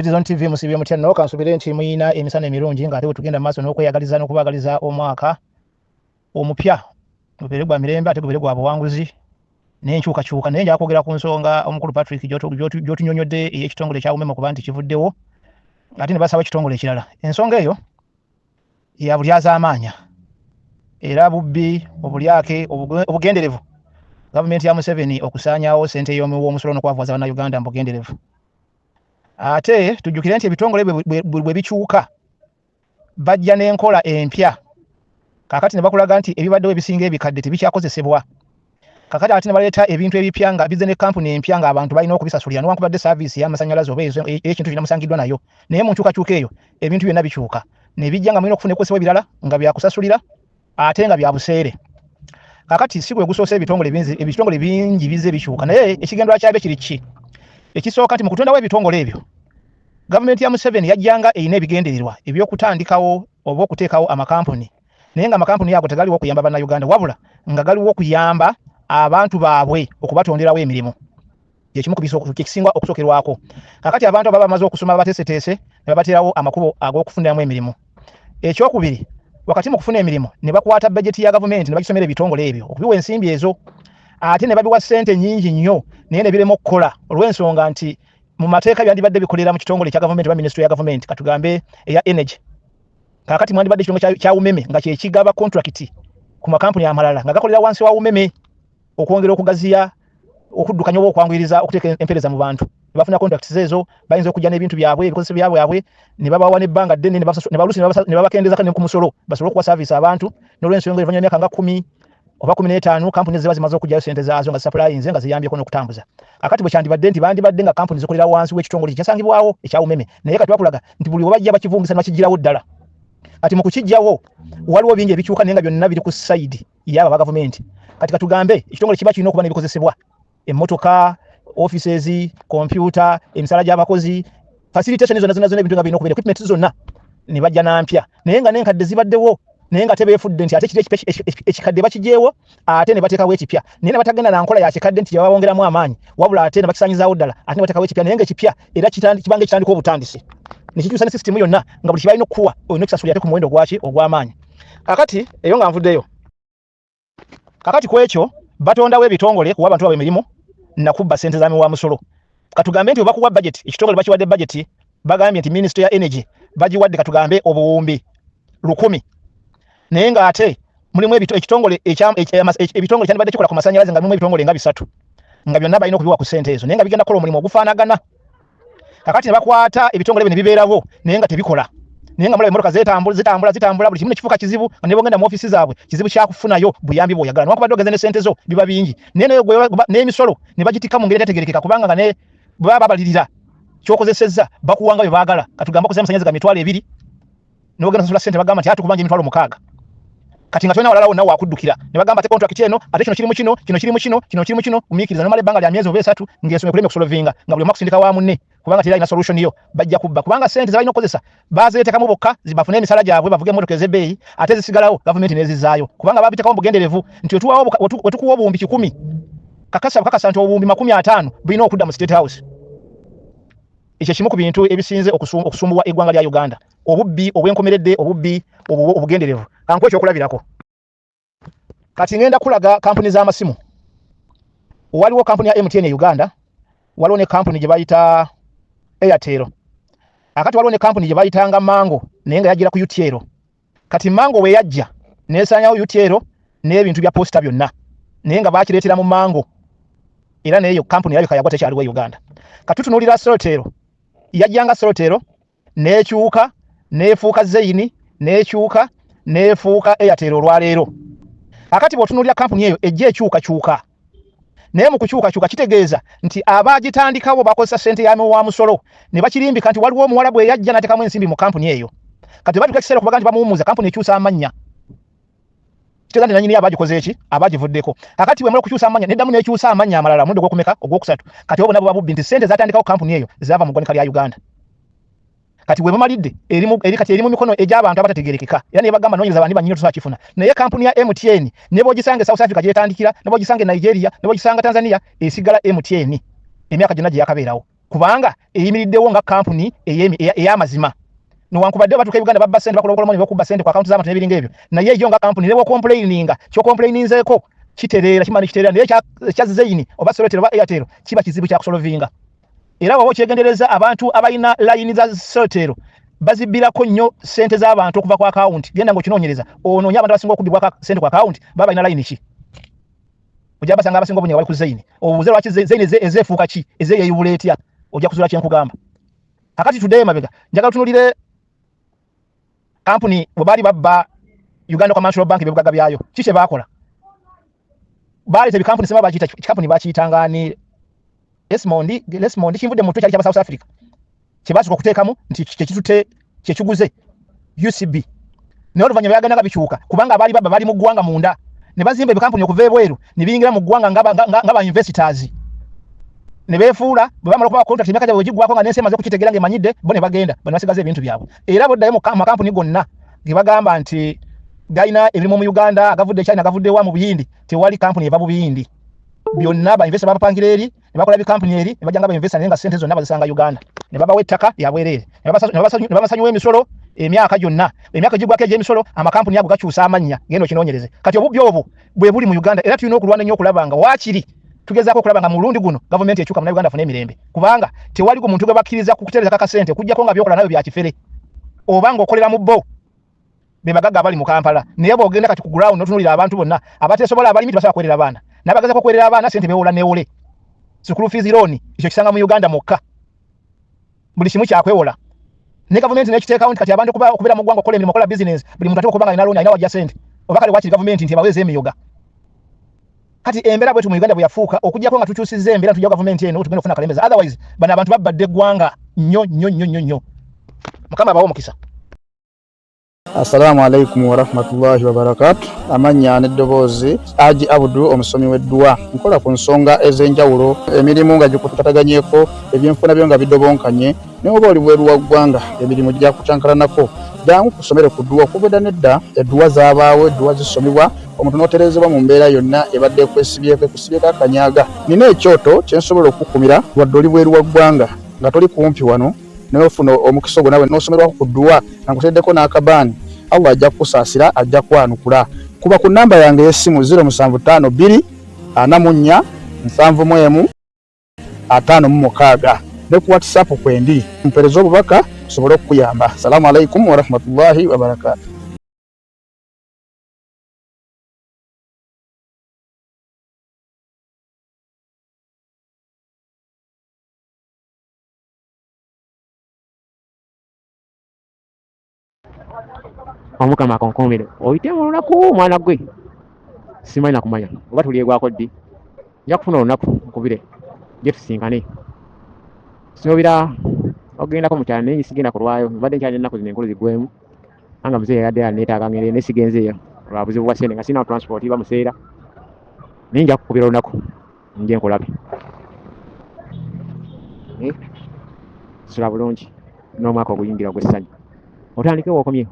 Zone TV musibiye mutyanno kansubire nti muyina emisana emirungi nga ate tugenda maaso n'okweyagaliza n'okubagaliza omwaka omupya guberegwa mirembe ate guberegwa buwanguzi n'enkyukakyuka naye nja kwogera ku nsonga omukulu Patrick gy'otunyonyodde ey'ekitongole kya UMEME kuba nti kivuddewo ate ne basaba ekitongole ekirala. Ensonga eyo ya bulyazaamaanya era bubbi obulyake obugenderevu gavumenti ya Museveni okusaanyaawo ssente y'omusolo n'okwavuwaza bannayuganda mu bugenderevu. Ate tujjukire nti ebitongole bwe bikyuka bajja n'enkola empya kakati ne bakulaga nti ebibaddewo ebisinga ebikadde tebikyakozesebwa. Kakati ate ne baleeta ebintu ebipya nga bizze ne kampuni empya nga abantu balina okubisasulira newankubadde saaviisi y'amasannyalaze oba ekintu kinamusangiddwa nayo naye mu nkyukakyuka eyo ebintu byonna bikyuka ne bijja nga mulina okufuna ebikozesebwa ebirala nga byakusasulira ate nga bya buseere. Kakati si gwe gusoose ebitongole bingi bizze bikyuka naye ekigendwa kyabyo kiri ki? Ekisooka nti mu kutondawo ebitongole ebyo gavumenti ya Museveni yajjanga eyina ebigendererwa eby'okutandikawo oba okuteekawo amakampuni naye nga amakampuni ago tegaliwo okuyamba bannayuganda wabula nga galiwo okuyamba abantu baabwe okubatonderawo emirimu. Yekimu ku kisinga okusookerwako. Kakati abantu ababa bamaze okusoma bateeseteese ne babateerawo amakubo ag'okufundiramu emirimu. Ekyokubiri wakati mu kufuna emirimu ne bakwata bajeti ya gavumenti ne bagisomera ebitongole ebyo okubiwa ensimbi ezo ate ne babiwa ssente nnyingi nnyo naye ne birema okukola olw'ensonga nti mu mateeka byandibadde bikolera mu kitongole kya gavumenti oba minisitule ya gavumenti katugambe eya energy. Kakati mwandibadde ekitongole kya UMEME nga kye kigaba contract ku makampuni amalala nga gakolera wansi wa UMEME okwongera okugaziya okuddukanya oba okwanguyiriza okuteeka empeereza mu bantu. Ne bafuna contracts ezo bayinza okujja n'ebintu byabwe ebikozesebwa byabwe ne babawa n'ebbanga ddene ne balusi ne babakendeeza ne ku musolo basobole okuwa service abantu n'olw'ensonga evanyuma emyaka nga 10 oba 15 kampuni ziba zimaze okujjayo ssente zaazo nga supplyinze nga ziyambyeko n'okutambuza. Akati bwe kyandibadde nti bandibadde nga kampuni zikolera wansi w'ekitongole kyasangibwawo ekya UMEME naye kati bakulaga nti buli wabajja bakivungisa ne bakigirawo ddala. Kati mu kukijjawo waliwo bingi ebikyuka naye nga byonna biri ku side y'aba gavumenti. Kati katugambe ekitongole kiba kirina okuba n'ebikozesebwa emmotoka, offices, computer, emisala gy'abakozi, facilitation ezo nazo ebintu nga birina okubeera equipment zonna ne bajja nampya naye nga n'enkadde zibaddewo naye nga tebeefudde nti ate kiri ekikadde bakijeewo ate ne bateekawo ekipya naye ne batagenda na nkola ya kikadde nti yabawongeramu amaanyi wabula ate ne bakisaanyizaawo ddala ate ne bateekawo ekipya naye nga ekipya era kibanga ekitandika obutandisi ne kikyusa ne system yonna nga buli kibalina okukuwa olina okusasulira ate ku muwendo gwaki ogw'amaanyi. Kakati eyo nga nvuddeyo kakati ku ekyo batondawo ebitongole kuwa abantu baabwe emirimu nakubba ssente za miwa musolo. Katugambe nti oba kuwa budget ekitongole bakiwadde budget bagambye nti Ministry ya Energy bagiwadde katugambe obuwumbi 1000 naye nga ate mulimu ekitongole kyandibadde kikola ku masannyalaze nga mulimu ebitongole nga 3 nga byonna balina okubiwa ku ssente ezo naye nga bigenda kukola omulimu ogufaanagana. Kakati ne bakwata ebitongole byo ne bibeerawo naye nga tebikola naye nga mulaba emmotoka zitambula buli kimu ne kifuuka kizibu nga ne bongenda mu ofisi zaabwe kizibu kyakufunayo buyambi bw'oyagala newankubadde ogeze ne ssente zo biba bingi naye n'emisolo ne bagitikka mu ngeri etegerekeka kubanga nga ne baba babalirira ky'okozesezza bakuwanga bye baagala. Katugamba okozesa amasannyalaze ga 200 n'ogenda sasula ssente bagamba nti ate kubanga 600 kati nga tolina walala wonna waakuddukira ne bagamba ate contract eno ate kino kiri mu kino umiikiriza nomala ebbanga lya myezi oba 3 ng'ensonga kuleme kusolovinga nga buli omu akusindika wa munne kubanga teri alina solution yo bajja kubba kubanga ssente zabalina okukozesa bazeetekamu bokka bafune emisala gyabwe bavuge emmotoka ez'ebbeeyi ate zisigalawo gavumenti n'ezizaayo kubanga babiteekamu bugenderevu nti wetukuwa obuwumbi 10 kakasa nti obuwumbi 50 bulina okudda mu State House. Ekyo kimu ku bintu ebisinze okusumbuwa eggwanga lya Uganda obubbi obwenkomeredde obubbi obugenderevu. Kankuwa ekyokulabirako kati ngenda kulaga kampuni z'amasimu. Waliwo kampuni ya MTN Uganda, waliwo ne kampuni gye bayita Airtel, akati waliwo ne kampuni gye bayitanga Mango naye nga yagira ku UTL. Kati Mango we yajja neesaanyawo UTL n'ebintu bya posta byonna naye nga baakireetera mu Mango era neeyo kampuni yalyoka yagwa tekyaliwo Uganda. Katutunuulira Celtel yajjanga Celtel n'ekyuka n'efuuka Zain n'ekyuka n'efuuka Airtel olwaleero. Akati bw'otunuulira kampuni eyo ejja ekyukakyuka naye mu kukyukakyuka kitegeeza nti abaagitandikawo bakozesa ssente ya miwa musolo ne bakirimbika nti waliwo omuwala bwe yajja n'ateekamu ensimbi mu kampuni eyo. Kati batuuka ekiseera okubaga nti bamuwummuza kampuni ekyusa amannya kitegeeza nti nannyini abagikoze eki abagivuddeko. Kakati bwe mala okukyusa amannya neddamu n'ekyusa amannya amalala omulundi ogwokumeka ogwokusatu kati obo nabo babubbi nti ssente zatandikawo kampuni eyo zaava mu ggwanika lya Uganda. Kati bwe bamalidde eri mu mikono egy'abantu abatategerekeka era ne bagamba noonyereza bani banyinyi tusobola kifuna naye kampuni ya MTN ne bw'ogisange South Africa gyetandikira ne bw'ogisange Nigeria ne bw'ogisange Tanzania esigala MTN emyaka gyonna gye yakabeerawo. kubanga eyimiriddewo nga kampuni ey'amazima newankubadde batuuka Uganda babba ssente bakola omulimu bakubba ssente ku akaunti z'abantu n'ebiringa ebyo naye yo nga kampuni newo complaininga ky'okomplaininzeeko kitereera kimani kitereera naye kya Zaini oba Celtel oba Airtel kiba kizibu kya kusolovinga era bw'oba okyegendereza abantu abalina layini za Celtel bazibbirako nnyo ssente z'abantu okuva ku akawunti genda ng'okinoonyereza onoonye abantu abasinga okubbibwa ssente ku akawunti baba balina layini ki ojja basanga abasinga obunye bali ku Zaini obuuze lwaki Zaini ezeefuuka ki ezeeyeyubula etya ojja kuzuula kyenkugamba kakati tuddeyo emabega njagala tunuulire kampuni bwe baali babba Uganda Commercial Bank ebibugaga byayo ki kye baakola baleeta ebikampuni sema bakiyita kikampuni bakiyitanga ni Lesmond kinvudde mu kyali kya South Africa kye baasooka okuteekamu nti kyekitutte kyekiguze UCB naye oluvannyuma byagenda bikyuka kubanga abaali babba bali mu ggwanga munda ne bazimba ebikampuni okuva ebweru ne biyingira mu ggwanga nga ba investors ne beefuula bwe bamala okuba contract emyaka gyabwe giggwako nga n'ensi emaze okukitegeera ng'emanyidde bo ne bagenda bano basigaza ebintu byabwe era boddayo mu makampuni gonna ge bagamba nti galina ebirimu mu Uganda agavudde China agavudde wa mu Buyindi tewali kampuni eva mu Buyindi byonna ba investor babapangira eri ne bakola bikampuni eri ne bajanga ba investor nenga sente zonna bazisanga Uganda ne babawa ettaka lyabwerere ne babasanyuwa emisolo emyaka gyonna emyaka gigwako egy'emisolo amakampuni ago gakyusa amannya genda okinoonyereze kati obubbi obwo bwe buli mu Uganda era tulina okulwana nnyo okulabanga waakiri tugezaako okulabanga mu mulundi guno gavumenti ekyuka mu Uganda afune emirembe kubanga tewali muntu gwe bakkiriza kukutereza kakasente kujjako nga byokola nabyo bya kifere oba ng'okolera mu bo be bagagga abali mu Kampala naye bw'ogenda kati ku ground notunulira abantu bonna abateesobola abalimi tebasobola kwerera abaana n'abagezako okwerera abaana sente beewola neewole school fees loan ekyo kisanga mu Uganda mokka buli kimu kyakwewola ne gavumenti n'ekiteekawo nti kati abantu okubeera mu ggwanga okukola emirimu okola business buli muntu ateeka okuba nga alina loan alina wajja sente oba kale wakiri gavumenti nti ebaweeza emiyoga kati embeera bwetu mu Uganda bwe yafuuka okujjako nga tukyusizza embeera tujja gavumenti eno tugenda okufuna akalembeza otherwise bano abantu babadde eggwanga nnyo Mukama abawe omukisa. Assalamu alaikum warahmatullahi wabarakatuh. Amanya n'eddoboozi Haji Abdu omusomi w'eddua nkola ku nsonga ez'enjawulo emirimu nga gikutataganyeko ebyenfuna byo nga bidobonkanye ne oba oli bweru wa ggwanga emirimu gya kucankalanako jangu kusomere ku ddua okubeda nedda eddua zaabaawo eddua zisomibwa omuntu n'oterezebwa mu mbeera yonna ebadde ekwesibyeko ekusibyeko akanyaga nina ekyoto kyensobola okukumira wadde oli bweru wa ggwanga nga toli kumpi wano n'ofuna omukisa ogwo nawe n'osomerwako ku ddua nga nkuteddeko n'akabaani Allah ajja kusaasira ajja kwanukula kuba ku namba yange y'essimu 0752 44 71 56 ne ku WhatsApp kwendi mpereza obubaka sobole okuyamba. Assalamu alaikum warahmatullahi wabarakatuh. Omukama akonkomere oyite mu lunaku mwana gwe simanyi nakumanya oba tulyegwako ddi nja kufuna olunaku nkubire gye tusinkane sinobira ogendako mu kyalo naye nsigenda kulwayo mbadde nkyalina ennaku zino enkulu ziggwemu anga muzeeyi yadde yaneetaaga ngere naye sigenzeeyo lwa buzibu bwa sente nga sirina transport iba museera naye nja kukubira olunaku nje nkulabe sula bulungi n'omwaka oguyingira gw'essanyu otandikewo okomye